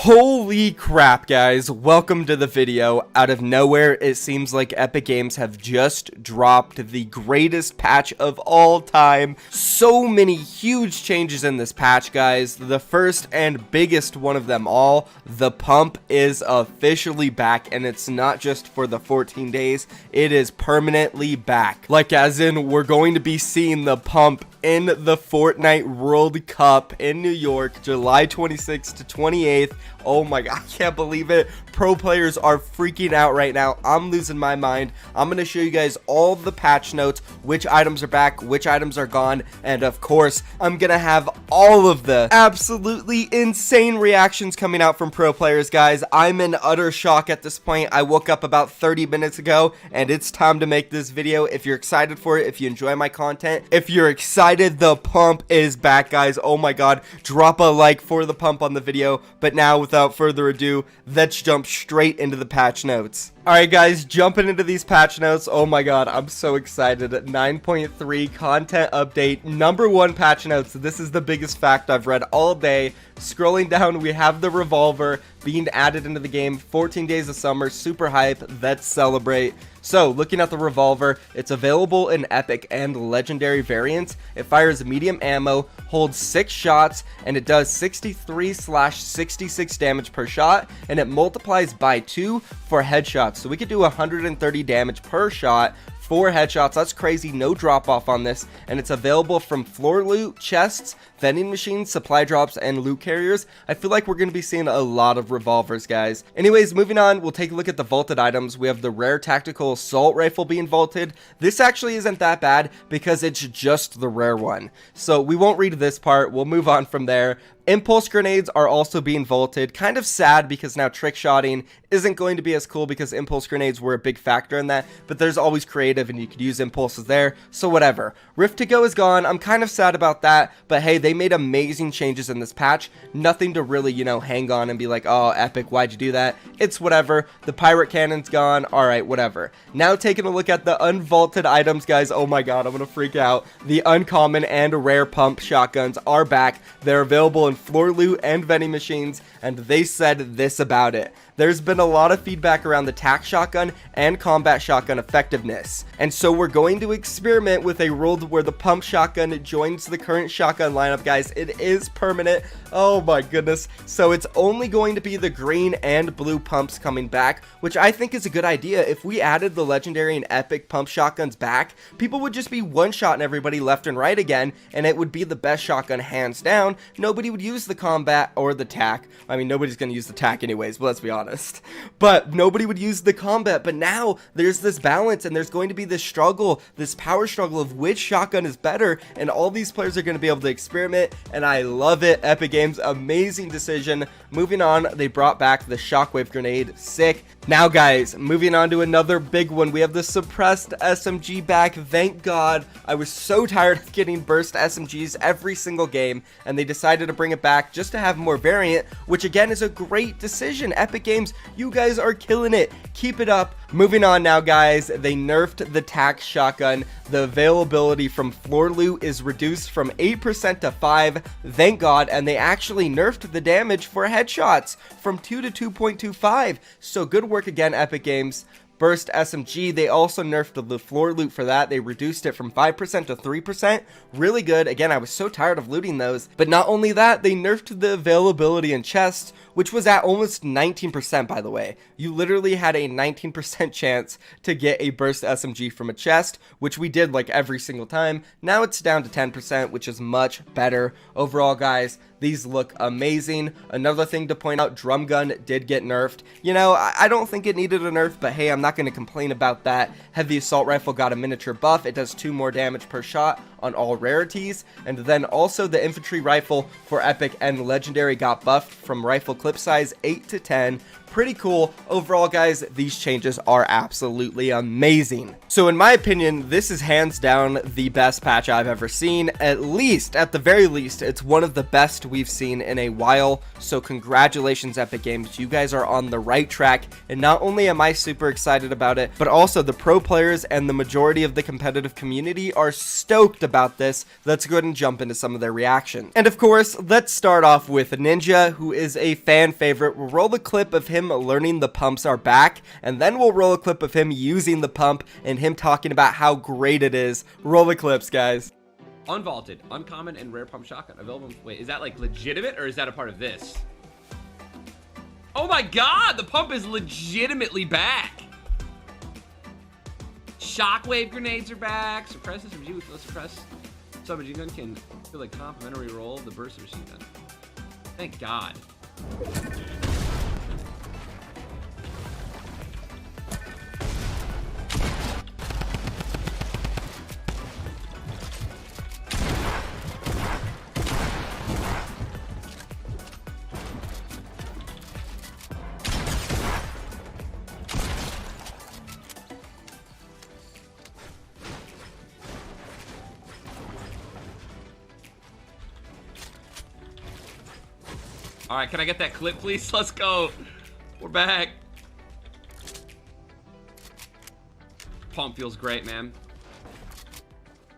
Holy crap, guys, welcome to the video. Out of nowhere, it seems like Epic Games have just dropped the greatest patch of all time. So many huge changes in this patch, guys. The first and biggest one of them all, the pump is officially back, and it's not just for the 14 days, it is permanently back. Like as in, we're going to be seeing the pump in the Fortnite World Cup in New York, July 26th to 28th. Oh my god, I can't believe it. Pro players are freaking out right now. I'm losing my mind. I'm going to show you guys all the patch notes, which items are back, which items are gone, and of course, I'm going to have all of the absolutely insane reactions coming out from pro players, guys. I'm in utter shock at this point. I woke up about 30 minutes ago, and it's time to make this video. If you're excited for it, if you enjoy my content, if you're excited, the pump is back, guys. Oh my god, drop a like for the pump on the video. But now, without further ado, let's jump straight into the patch notes. Alright guys, jumping into these patch notes. Oh my god, I'm so excited. 9.3 content update, number 1 patch notes. This is the biggest fact I've read all day. Scrolling down, we have the Revolver being added into the game. 14 days of summer, super hype. Let's celebrate. So, looking at the Revolver, it's available in epic and legendary variants. It fires medium ammo, holds 6 shots, and it does 63/66 damage per shot, and it multiplies by 2 for headshots. So we could do 130 damage per shot. 4 headshots. That's crazy. No drop off on this, and it's available from floor loot, chests, vending machines, supply drops, and loot carriers. I feel like we're going to be seeing a lot of revolvers, guys. Anyways, moving on, we'll take a look at the vaulted items. We have the rare tactical assault rifle being vaulted. This actually isn't that bad because it's just the rare one, so we won't read this part. We'll move on from there. Impulse grenades are also being vaulted. Kind of sad because now trick shotting isn't going to be as cool because impulse grenades were a big factor in that, but there's always creative and you could use impulses there, so whatever. Rift to go is gone. I'm kind of sad about that, but hey, they made amazing changes in this patch. Nothing to really, hang on and be like, oh, Epic, why'd you do that? It's whatever. The pirate cannon's gone. Alright, whatever. Now taking a look at the unvaulted items, guys. Oh my god, I'm gonna freak out. The uncommon and rare pump shotguns are back. They're available in floor loot and vending machines, and they said this about it. There's been a lot of feedback around the tac shotgun and combat shotgun effectiveness, and so we're going to experiment with a world where the pump shotgun joins the current shotgun lineup, guys. It is permanent. Oh my goodness. So it's only going to be the green and blue pumps coming back, which I think is a good idea. If we added the legendary and epic pump shotguns back, people would just be one-shotting everybody left and right again, and it would be the best shotgun hands down. Nobody would use the combat or the tac. I mean, nobody's going to use the tac anyways, but let's be honest. But nobody would use the combat. But now there's this balance, and there's going to be this struggle, this power struggle of which shotgun is better, and all these players are going to be able to experiment, and I love it. Epic Games, amazing decision. Moving on, they brought back the shockwave grenade. Sick. Now guys, moving on to another big one, we have the suppressed SMG back. Thank god. I was so tired of getting burst SMGs every single game, and they decided to bring it back just to have more variant, which again is a great decision. Epic Games, you guys are killing it. Keep it up. Moving on now, guys, they nerfed the tac shotgun. The availability from floor loot is reduced from 8% to 5%. Thank god. And they actually nerfed the damage for headshots from 2 to 2.25. So good work again, Epic Games. Burst SMG, they also nerfed the floor loot for that. They reduced it from 5% to 3%. Really good. Again, I was so tired of looting those. But not only that, they nerfed the availability in chests, which was at almost 19%, by the way. You literally had a 19% chance to get a burst SMG from a chest, which we did like every single time. Now it's down to 10%, which is much better. Overall, guys, these look amazing. Another thing to point out, drum gun did get nerfed. I don't think it needed a nerf, but hey, I'm not going to complain about that. Heavy assault rifle got a miniature buff. It does 2 more damage per shot on all rarities. And then also the infantry rifle for epic and legendary got buffed from rifle clip size 8 to 10. Pretty cool. Overall, guys, these changes are absolutely amazing. So in my opinion, this is hands down the best patch I've ever seen. At the very least, it's one of the best we've seen in a while. So congratulations, Epic Games. You guys are on the right track. And not only am I super excited about it, but also the pro players and the majority of the competitive community are stoked about about this, let's go ahead and jump into some of their reactions. And of course, let's start off with Ninja, who is a fan favorite. We'll roll a clip of him learning the pumps are back, and then we'll roll a clip of him using the pump and him talking about how great it is. Roll the clips, guys. Unvaulted, uncommon, and rare pump shotgun available. Wait, is that like legitimate or is that a part of this? Oh my god, the pump is legitimately back. Shockwave grenades are back. Suppresses review with no suppress. Submachine gun can feel like complimentary roll of the burst machine gun. Thank god. All right, can I get that clip, please? Let's go. We're back. Pump feels great, man.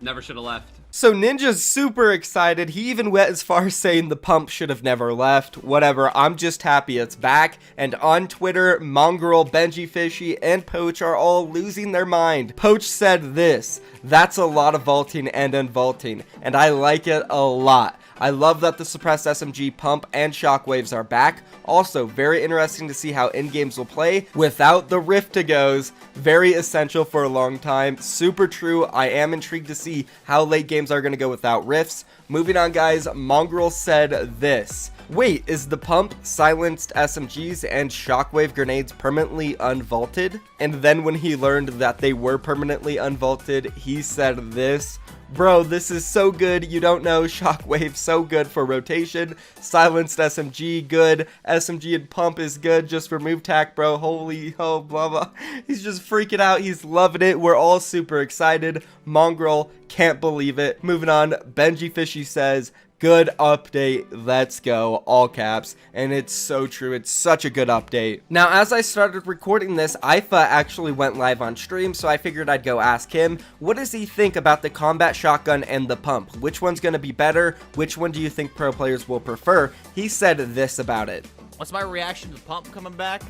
Never should have left. So Ninja's super excited. He even went as far as saying the pump should have never left. Whatever, I'm just happy it's back. And on Twitter, Mongrel, Benji Fishy, and Poach are all losing their mind. Poach said this: "That's a lot of vaulting and unvaulting, and I like it a lot. I love that the suppressed SMG pump and shockwaves are back. Also, very interesting to see how in-games will play without the rift-to-goes. Very essential for a long time. Super true. I am intrigued to see how late games are going to go without rifts." Moving on, guys, Mongrel said this: "Wait, is the pump, silenced SMGs, and shockwave grenades permanently unvaulted?" And then when he learned that they were permanently unvaulted, he said this: "Bro, this is so good. You don't know. Shockwave so good for rotation. Silenced SMG good. SMG and pump is good just for move tack, bro. Holy oh blah blah." He's just freaking out. He's loving it. We're all super excited. Mongrel can't believe it. Moving on, Benji Fishy says, "Good update, let's go," all caps, and it's so true. It's such a good update. Now, as I started recording this, Ifa actually went live on stream, so I figured I'd go ask him, what does he think about the combat shotgun and the pump? Which one's gonna be better? Which one do you think pro players will prefer? He said this about it. What's my reaction to the pump coming back?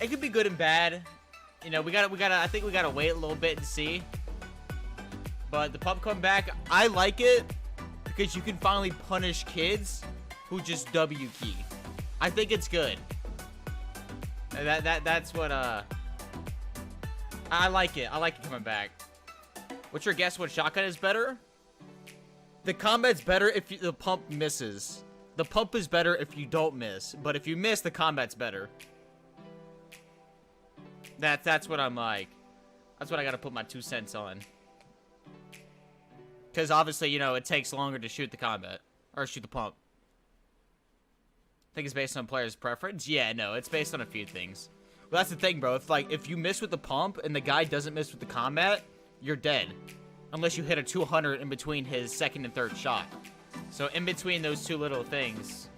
It could be good and bad. You know, I think we gotta wait a little bit and see. But the pump coming back, I like it because you can finally punish kids who just W key. I think it's good. That's what I like it. I like it coming back. What's your guess? What shotgun is better? The combat's better if the pump misses. The pump is better if you don't miss, but if you miss, the combat's better. That's what I'm like. That's what I gotta put my 2 cents on. Because obviously, you know, it takes longer to shoot the combat. Or shoot the pump. I think it's based on player's preference. Yeah, no, it's based on a few things. Well, that's the thing, bro. If you miss with the pump and the guy doesn't miss with the combat, you're dead. Unless you hit a 200 in between his second and third shot. So in between those two little things,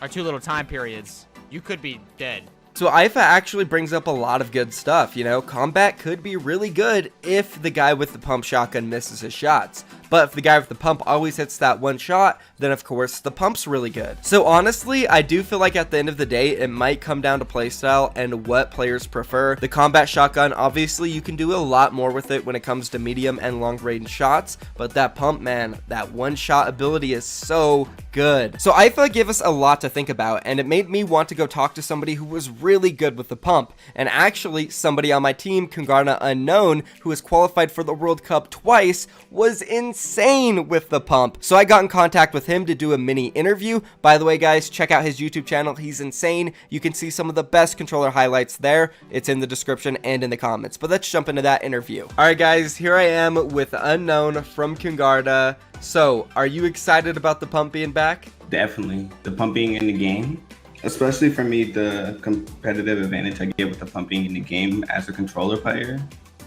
or 2 little time periods, you could be dead. So Ifa actually brings up a lot of good stuff, you know. Combat could be really good if the guy with the pump shotgun misses his shots. But if the guy with the pump always hits that one shot, then of course the pump's really good. So honestly, I do feel like at the end of the day, it might come down to playstyle and what players prefer. The combat shotgun, obviously you can do a lot more with it when it comes to medium and long range shots, but that pump, man, that one shot ability is so good. So Ifa gave us a lot to think about, and it made me want to go talk to somebody who was really good with the pump, and actually somebody on my team, Kungarna Unknown, who has qualified for the World Cup twice, was insane with the pump. So I got in contact with him to do a mini interview. By the way, guys, check out his YouTube channel. He's insane. You can see some of the best controller highlights there. It's in the description and in the comments. But let's jump into that interview. All right, guys, here I am with Unknown from Kungarna. So, are you excited about the pump being back? Definitely. The pump being in the game, especially for me, the competitive advantage I get with the pumping in the game as a controller player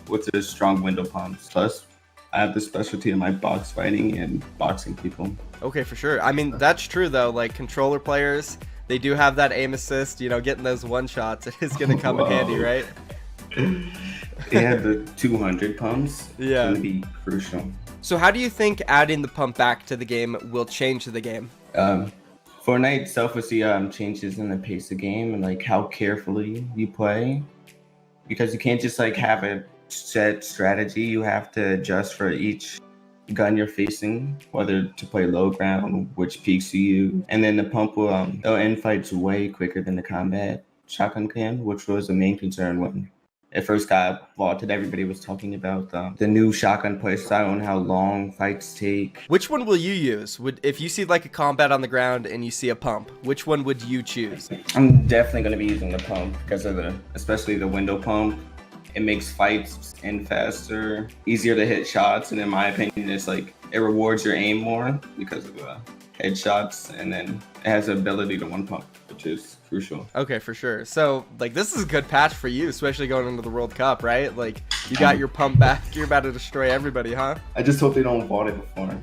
with the strong window pumps. Plus, I have the specialty in my box fighting and boxing people. Okay, for sure. I mean, that's true, though. Like, controller players, they do have that aim assist, you know, getting those one shots. It is going to come in handy, right? They have the 200 pumps. Yeah. It's gonna be crucial. So how do you think adding the pump back to the game will change the game? Fortnite itself will see changes in the pace of game and like how carefully you play, because you can't just like have a set strategy. You have to adjust for each gun you're facing, whether to play low ground, which peaks you use, and then the pump will it'll end fights way quicker than the combat shotgun can, which was the main concern when it first got vaulted. Everybody was talking about the new shotgun playstyle and how long fights take. Which one will you use? If you see like a combat on the ground and you see a pump, which one would you choose? I'm definitely going to be using the pump because of especially the window pump. It makes fights end faster, easier to hit shots, and in my opinion, it's like it rewards your aim more because of the headshots, and then it has the ability to one pump, which is crucial. Okay, for sure. So, like, this is a good patch for you, especially going into the World Cup, right? Like, you got your pump back. You're about to destroy everybody, huh? I just hope they don't vault it before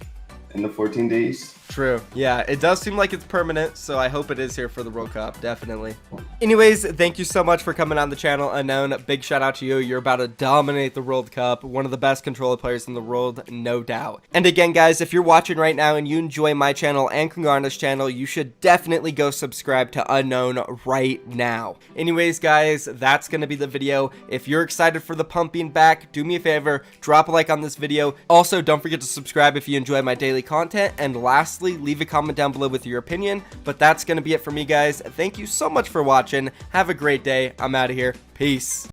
in the 14 days. True. Yeah, it does seem like it's permanent, so I hope it is here for the World Cup, definitely. Anyways, thank you so much for coming on the channel, Unknown. Big shout out to you. You're about to dominate the World Cup. One of the best controller players in the world, no doubt. And again, guys, if you're watching right now and you enjoy my channel and Kungarna's channel, you should definitely go subscribe to Unknown right now. Anyways, guys, that's going to be the video. If you're excited for the pump being back, do me a favor, drop a like on this video. Also, don't forget to subscribe if you enjoy my daily content. And lastly, leave a comment down below with your opinion. But that's going to be it for me, guys. Thank you so much for watching. Have a great day. I'm out of here. Peace.